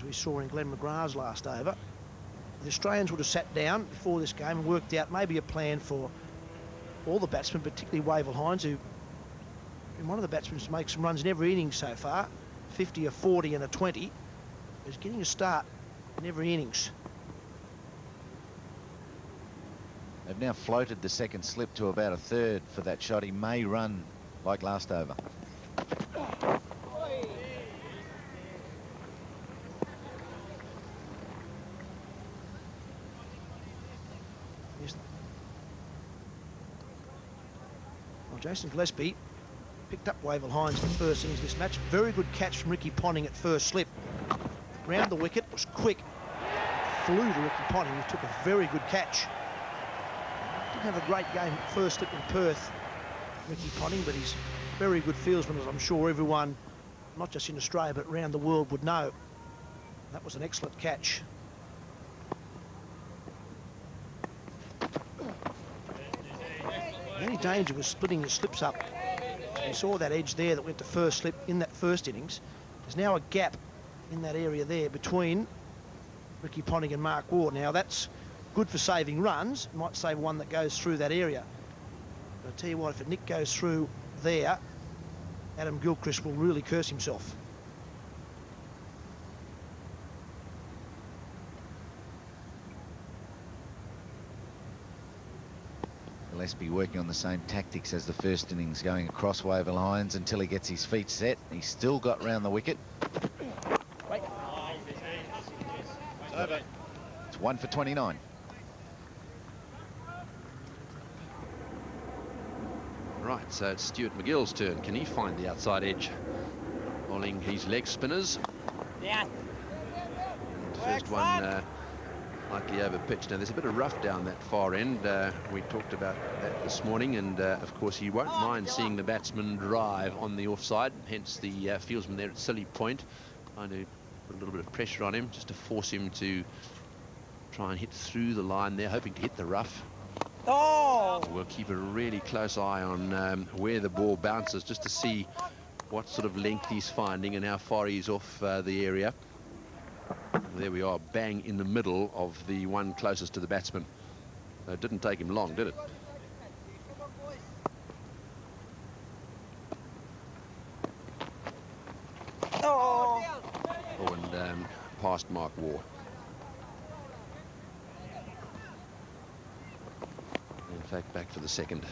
we saw in Glen McGrath's last over. The Australians would have sat down before this game and worked out maybe a plan for all the batsmen, particularly Wavell Hines, who been one of the batsmen to make some runs in every innings so far, 50, a 40 and a 20. He's getting a start in every innings. They've now floated the second slip to about a third for that shot. He may run like last over. Well, Jason Gillespie picked up Wavell Hines in the first innings of this match. Very good catch from Ricky Ponting at first slip. Round the wicket, was quick. Flew to Ricky Ponting, who took a very good catch. Didn't have a great game at first slip in Perth, Ricky Ponting, but he's very good fieldsman, as I'm sure everyone, not just in Australia, but around the world would know. That was an excellent catch. The only danger was splitting his slips up. We saw that edge there that went to first slip in that first innings. There's now a gap in that area there between Ricky Ponting and Mark Ward. Now that's good for saving runs. Might save one that goes through that area. But I'll tell you what, if a nick goes through there, Adam Gilchrist will really curse himself. Gillespie working on the same tactics as the first innings, going across Wavell Hines until he gets his feet set. He's still got round the wicket. Wait. Over. It's 1 for 29. Right, so it's Stuart MacGill's turn. Can he find the outside edge? Bowling his leg spinners. Yeah. And first one likely over pitch. Now there's a bit of rough down that far end. We talked about that this morning, and of course he won't mind seeing the batsman drive on the offside, hence the fieldsman there at silly point, trying to put a little bit of pressure on him just to force him to try and hit through the line there, hoping to hit the rough. Oh! We'll keep a really close eye on where the ball bounces, just to see what sort of length he's finding and how far he's off the area. There we are, bang in the middle of the one closest to the batsman. It didn't take him long, did it? Oh! Oh, and past Mark Waugh. In fact, back for the second.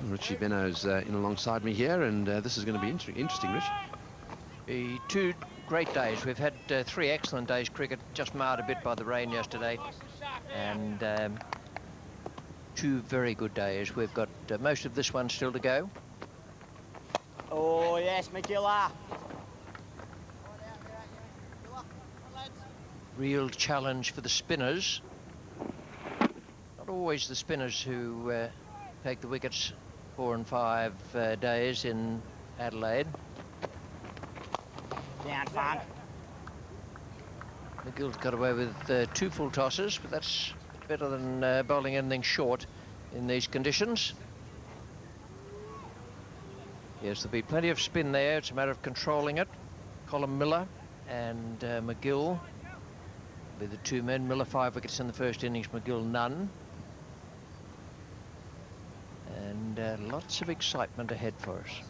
Richie Benno's in alongside me here, and this is going to be interesting, Rich. Two great days. We've had 3 excellent days cricket, just marred a bit by the rain yesterday, and 2 very good days. We've got most of this one still to go. Oh, yes, MacGill. Real challenge for the spinners. Not always the spinners who take the wickets 4 and 5 days in Adelaide. Down, fun. MacGill's got away with 2 full tosses, but that's better than bowling anything short in these conditions. Yes, there'll be plenty of spin there. It's a matter of controlling it. Colin Miller and MacGill will be the 2 men. Miller 5 wickets in the first innings, MacGill none. And lots of excitement ahead for us.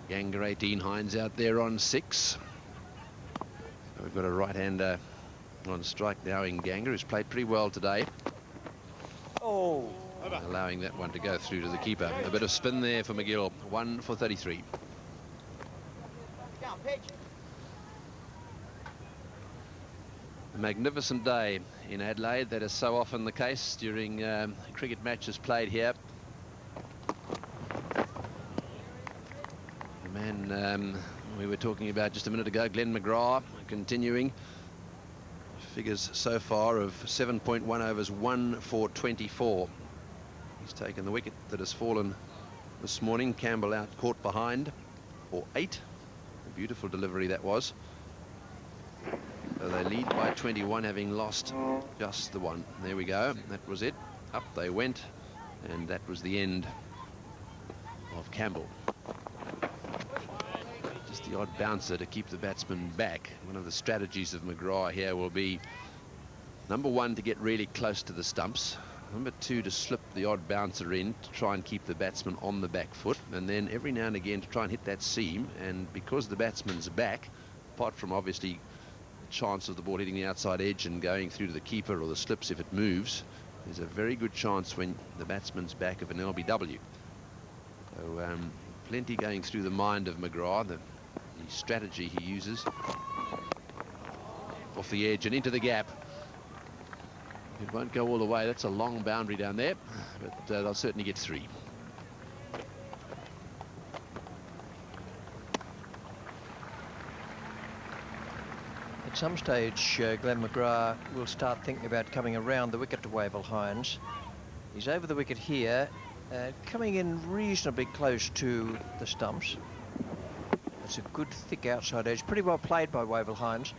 Ganger 18, Hines out there on 6. So we've got a right-hander on strike now in Ganger, who's played pretty well today. Oh! Allowing that one to go through to the keeper. A bit of spin there for MacGill. 1 for 33. A magnificent day in Adelaide. That is so often the case during cricket matches played here. The man we were talking about just a minute ago, Glen McGrath, continuing. Figures so far of 7.1 overs, 1 for 24. He's taken the wicket that has fallen this morning. Campbell out, caught behind for 8. A beautiful delivery that was. So they lead by 21, having lost just the one. There we go. That was it. Up they went, and that was the end of Campbell. just the odd bouncer to keep the batsman back. One of the strategies of McGrath here will be, number one, to get really close to the stumps. Number two, to slip the odd bouncer in to try and keep the batsman on the back foot, and then every now and again to try and hit that seam. And because the batsman's back, apart from obviously the chance of the ball hitting the outside edge and going through to the keeper or the slips if it moves, there's a very good chance when the batsman's back of an LBW. So plenty going through the mind of McGrath, the strategy he uses. Off the edge and into the gap. It won't go all the way. That's a long boundary down there, but they'll certainly get 3. At some stage, Glen McGrath will start thinking about coming around the wicket to Wavell Hines. He's over the wicket here, coming in reasonably close to the stumps. It's a good thick outside edge, pretty well played by Wavell Hines.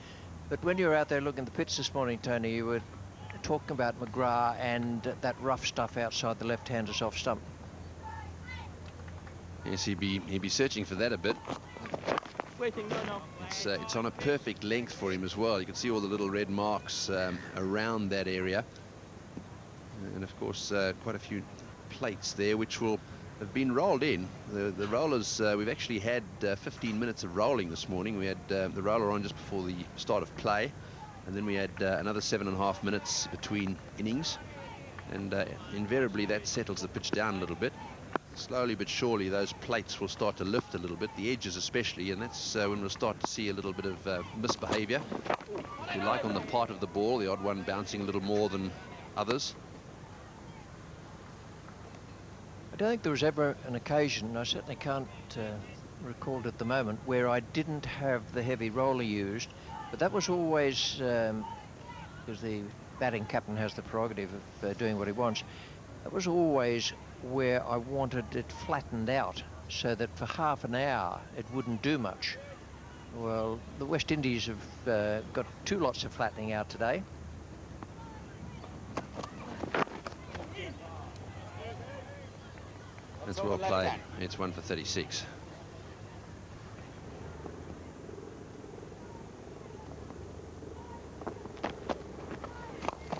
But when you were out there looking at the pitch this morning, Tony, you were talking about McGrath and that rough stuff outside the left-hander's off stump. Yes, he'd be searching for that a bit. Waiting, no. It's on a perfect length for him as well. You can see all the little red marks around that area, and of course quite a few plates there which will have been rolled in. The rollers, we've actually had 15 minutes of rolling this morning. We had the roller on just before the start of play, and then we had another 7.5 minutes between innings, and invariably that settles the pitch down a little bit. Slowly but surely those plates will start to lift a little bit, the edges especially, and that's when we'll start to see a little bit of misbehavior, if you like, on the part of the ball, the odd one bouncing a little more than others. I don't think there was ever an occasion, I certainly can't recall it at the moment, where I didn't have the heavy roller used, but that was always, because the batting captain has the prerogative of doing what he wants, that was always where I wanted it flattened out so that for half an hour it wouldn't do much. Well, the West Indies have got 2 lots of flattening out today. That's well played. It's 1 for 36.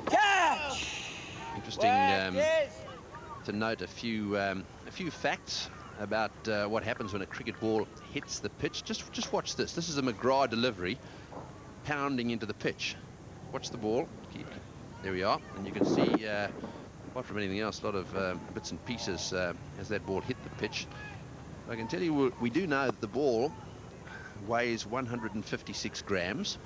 Catch! Interesting Yes. to note a few facts about what happens when a cricket ball hits the pitch. Just watch this. This is a McGrath delivery pounding into the pitch. Watch the ball. There we are, and you can see, apart from anything else, a lot of bits and pieces as that ball hit the pitch. I can tell you, we do know that the ball weighs 156 grams.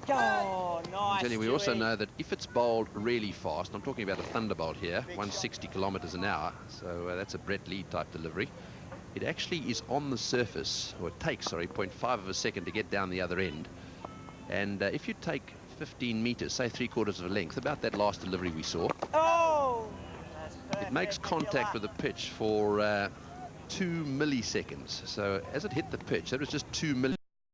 Oh, nice. I tell you, we also know that if it's bowled really fast, I'm talking about a thunderbolt here, 160 kilometers an hour, so that's a Brett Lee type delivery. It actually is on the surface, or it takes, sorry, 0.5 of a second to get down the other end. And if you take 15 meters, say 3/4 of a length, about that last delivery we saw, Oh, that's perfect. it makes contact with the pitch for 2 milliseconds. So as it hit the pitch, that was just 2 milliseconds.